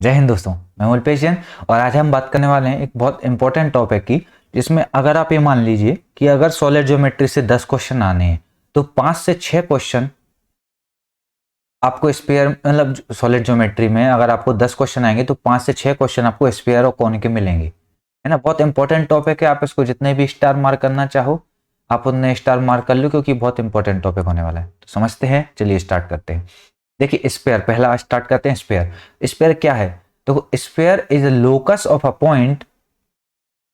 जय हिंद दोस्तों, मैं हूं अल्पेश जैन। और आज हम बात करने वाले हैं एक बहुत इंपॉर्टेंट टॉपिक की, जिसमें अगर आप ये मान लीजिए कि अगर सॉलिड ज्योमेट्री से 10 क्वेश्चन आने हैं तो 5 से 6 क्वेश्चन आपको स्पेयर, मतलब सॉलिड ज्योमेट्री में अगर आपको 10 क्वेश्चन आएंगे तो 5 से 6 क्वेश्चन आपको स्पेयर और कॉन के मिलेंगे, है ना। बहुत इंपॉर्टेंट टॉपिक है, आप इसको जितने भी स्टार मार्क करना चाहो आप उतने स्टार मार्क कर लो, क्योंकि बहुत इंपॉर्टेंट टॉपिक होने वाला है। तो समझते हैं, चलिए स्टार्ट करते हैं। देखिए स्पेयर, पहला स्टार्ट करते हैं। स्पेयर, स्पेयर क्या है? तो spare is a locus of a point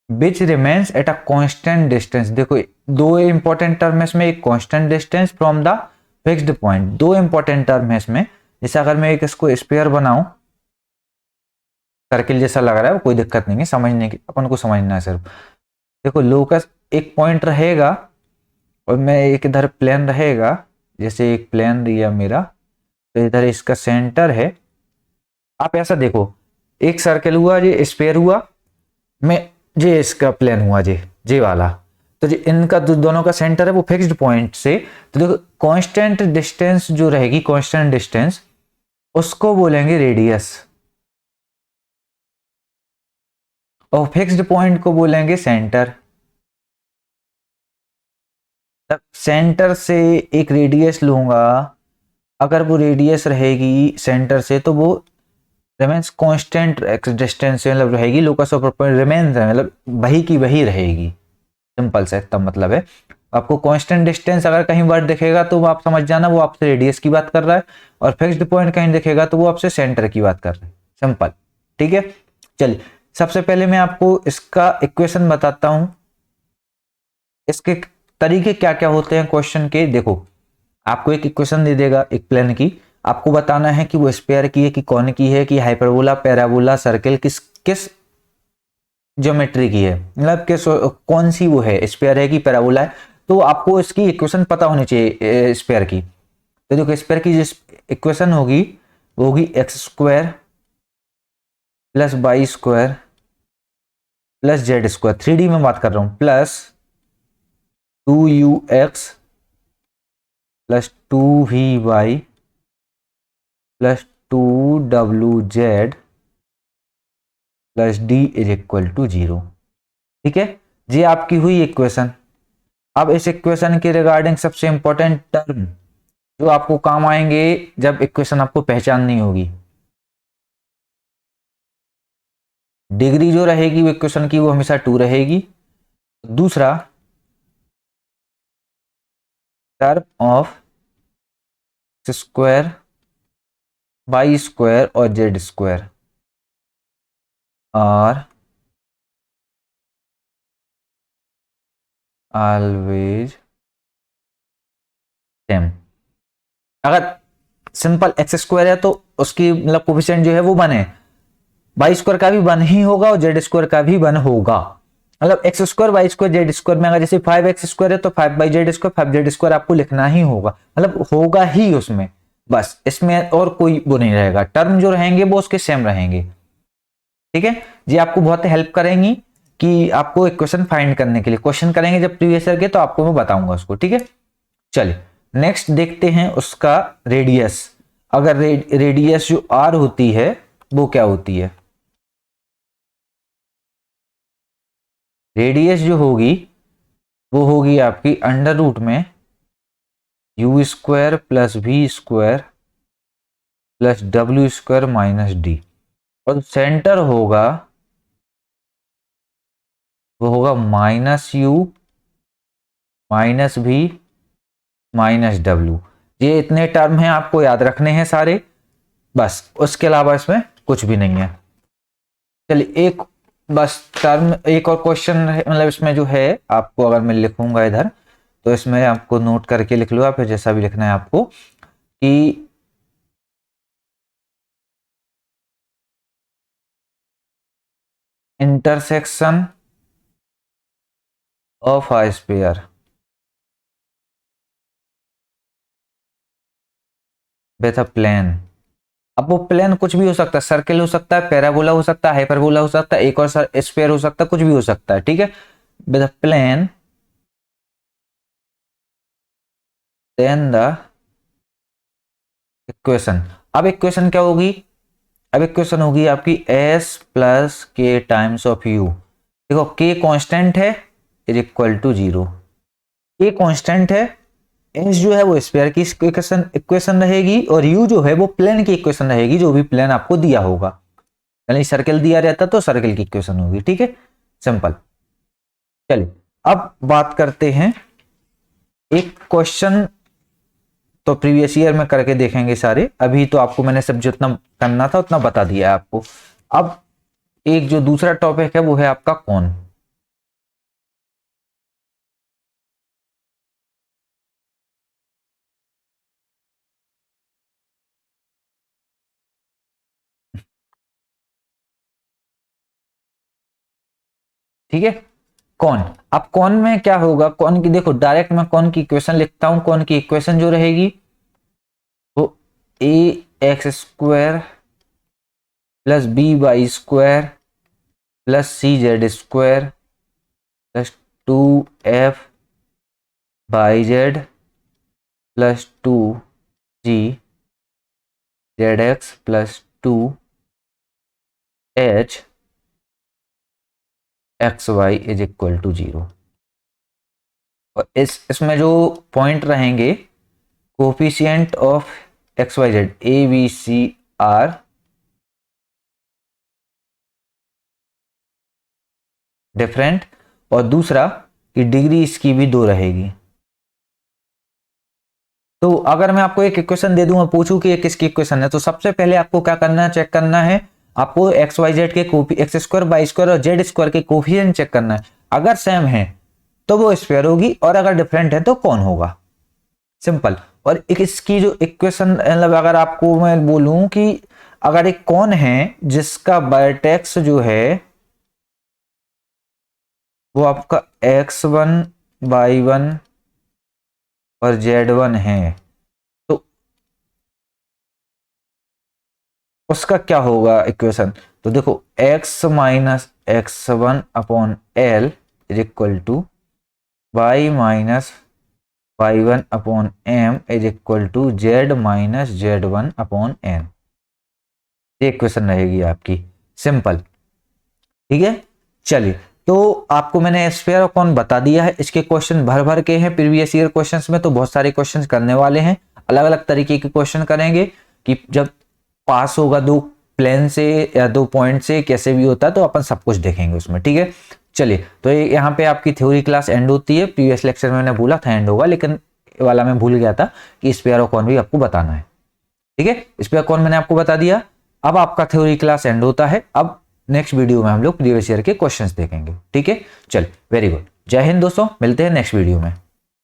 which remains at a constant distance. देखो दो इंपॉर्टेंट टर्म है इसमें, एक constant distance from the fixed point, दो इंपॉर्टेंट टर्म है इसमें। जैसे अगर मैं एक इसको स्पेयर बनाऊं, सर्किल जैसा लग रहा है, कोई दिक्कत नहीं है, समझने की अपन को समझना है सिर्फ। देखो लोकस एक पॉइंट रहेगा और मैं एक इधर प्लेन रहेगा, जैसे एक प्लेन दिया मेरा, तो इधर इसका सेंटर है। आप ऐसा देखो, एक सर्कल हुआ, ये स्पेयर हुआ, मैं ये इसका प्लेन हुआ, जे वाला। तो जो इनका दोनों का सेंटर है वो फिक्स्ड पॉइंट से, तो देखो कांस्टेंट डिस्टेंस जो रहेगी, कांस्टेंट डिस्टेंस उसको बोलेंगे रेडियस, और फिक्स्ड पॉइंट को बोलेंगे सेंटर। तब सेंटर से एक रेडियस लूंगा, अगर वो रेडियस रहेगी सेंटर से तो वो रिमेन्स कांस्टेंट डिस्टेंस मतलब रहेगी, लोकस ऑफ पॉइंट रिमेन्स है, मतलब वही की वही रहेगी। सिंपल सा इतना मतलब है। आपको कांस्टेंट डिस्टेंस अगर कहीं वर्ड दिखेगा तो वो आप समझ जाना वो आपसे रेडियस की बात कर रहा है, और फिक्स्ड पॉइंट कहीं दिखेगा तो वो आपसे सेंटर की बात कर रहा है। सिंपल, ठीक है। चलिए सबसे पहले मैं आपको इसका इक्वेशन बताता हूं, इसके तरीके क्या क्या होते हैं क्वेश्चन के। देखो आपको एक इक्वेशन दे देगा एक प्लेन की, आपको बताना है कि वो स्पेयर की है कि कौन की है कि हाइपरबोला, पैराबोला, सर्किल, किस किस ज्योमेट्री की है, मतलब किस कौन सी वो है, स्पेयर है कि पैराबोला है। तो आपको इसकी इक्वेशन पता होनी चाहिए स्पेयर की। तो देखो स्पेयर की जिस इक्वेशन होगी वो होगी X square plus Y square plus Z square, 3D में बात कर रहा हूं, plus 2ux plus 2vy plus 2wz plus D is equal to 0। ठीक है, ये आपकी हुई इक्वेशन। अब इस इक्वेशन के रिगार्डिंग सबसे इंपॉर्टेंट टर्म जो आपको काम आएंगे जब इक्वेशन आपको पहचाननी होगी, डिग्री जो रहेगी वो इक्वेशन की वो हमेशा 2 रहेगी। दूसरा term of square, Y square और Z square are always same. अगर सिंपल एक्स स्क्वायर है तो उसकी मतलब कोफिशिएंट जो है वो 1 है, वाई स्क्वायर का भी 1 ही होगा और जेड स्क्वायर का भी 1 होगा। मतलब X square Y square Z square में अगर जैसे 5x स्क्वायर है तो 5 by Z square, 5 Z square आपको लिखना ही होगा, मतलब होगा ही उसमें, बस इसमें और कोई वो नहीं रहेगा, टर्म जो रहेंगे वो उसके सेम रहेंगे। ठीक है, ये आपको बहुत हेल्प करेंगी कि आपको इक्वेशन फाइंड करने के लिए क्वेश्चन करेंगे जब प्रीवियस ईयर के, तो आपको मैं बताऊंगा उसको। ठीक है, चलिए नेक्स्ट देखते हैं उसका रेडियस। अगर रेडियस जो आर होती है वो क्या होती है, रेडियस जो होगी वो होगी आपकी अंडर रूट में U square plus V square plus W square minus D, और सेंटर होगा वो होगा minus U minus V minus W. ये इतने टर्म हैं आपको याद रखने हैं सारे, बस उसके अलावा इसमें कुछ भी नहीं है। चलिए एक बस टर्म, एक और क्वेश्चन मतलब इसमें जो है आपको अगर मैं लिखूंगा इधर तो इसमें आपको नोट करके लिख लो, फिर जैसा भी लिखना है आपको कि intersection of a sphere with a plane. अब वो प्लेन कुछ भी हो सकता है, सर्किल हो सकता है, पैराबोला हो सकता है, हाइपरबोला हो सकता है, एक और स्फीयर हो सकता है, कुछ भी हो सकता है। ठीक है, with a plane then the equation. अब इक्वेशन क्या होगी, अब इक्वेशन होगी आपकी s plus K times of u। देखो k कांस्टेंट है is equal to 0, k constant है, s जो है वो स्फीयर की इक्वेशन रहेगी और u जो है वो प्लेन की इक्वेशन रहेगी, जो भी प्लेन आपको दिया होगा। यानी सर्कल दिया रहता तो सर्कल की इक्वेशन होगी। ठीक है, सिंपल। चलिए अब बात करते हैं एक क्वेश्चन, तो प्रीवियस ईयर में करके देखेंगे सारे। अभी तो आपको मैंने सब जितना करना था उतना बता दिया है आपको। अब एक जो दूसरा टॉपिक है वो है आपका कौन। ठीक है, कौन। अब कौन में क्या होगा, कौन की देखो डायरेक्ट मैं कौन की इक्वेशन लिखता हूं। कौन की इक्वेशन जो रहेगी वो A X square plus B Y square plus C Z square plus 2f Y Z plus 2g Z X plus 2h X Y is equal to 0। और इसमें जो पॉइंट रहेंगे, coefficient of X Y Z A B C are different, और दूसरा कि degree इसकी भी 2 रहेगी। तो अगर मैं आपको एक इक्वेशन दे दूं और पूछूं कि ये किसकी इक्वेशन है, तो सबसे पहले आपको क्या करना है, चेक करना है आपको एक्स वाई जेड के एक्स स्क्वायर वाई स्क्वायर और जेड स्क्वायर के कोफिशिएंट चेक करना है। अगर सेम है तो वो स्क्वायर होगी, और अगर डिफरेंट है तो कौन होगा। सिंपल। और एक इसकी जो इक्वेशन, मतलब अगर आपको मैं बोलूं कि अगर एक कौन है जिसका वर्टेक्स जो है वो आपका x1 y1 और z1 है, तो उसका क्या होगा इक्वेशन। तो देखो x minus x1 upon L is equal to y minus y1 upon m is equal to z minus z1 upon n। ये इक्वेशन रहेगी आपकी, सिंपल। ठीक है, चलिए तो आपको मैंने स्फीयर और कौन बता दिया है। इसके क्वेश्चन भर भर के हैं प्रीवियस ईयर क्वेश्चंस में, तो बहुत सारे क्वेश्चंस करने वाले हैं। अलग अलग तरीके के क्वेश्चन करेंगे कि जब पास होगा 2 प्लेन से या 2 पॉइंट से कैसे भी होता है, तो अपन सब कुछ देखेंगे उसमें। ठीक है, चलिए तो यहाँ पे आपकी थ्योरी क्लास एंड होती है। प्रीवियस लेक्चर में मैंने बोला था एंड होगा, लेकिन वाला मैं भूल गया था कि स्फीयर और कौन भी आपको बताना है। ठीक है, स्फीयर कौन मैंने आपको बता दिया। अब आपका थ्योरी क्लास एंड होता है। अब नेक्स्ट वीडियो में हम लोग प्रीवियस ईयर के क्वेश्चंस देखेंगे। ठीक है, चल वेरी गुड। जय हिंद दोस्तों, मिलते हैं नेक्स्ट वीडियो में।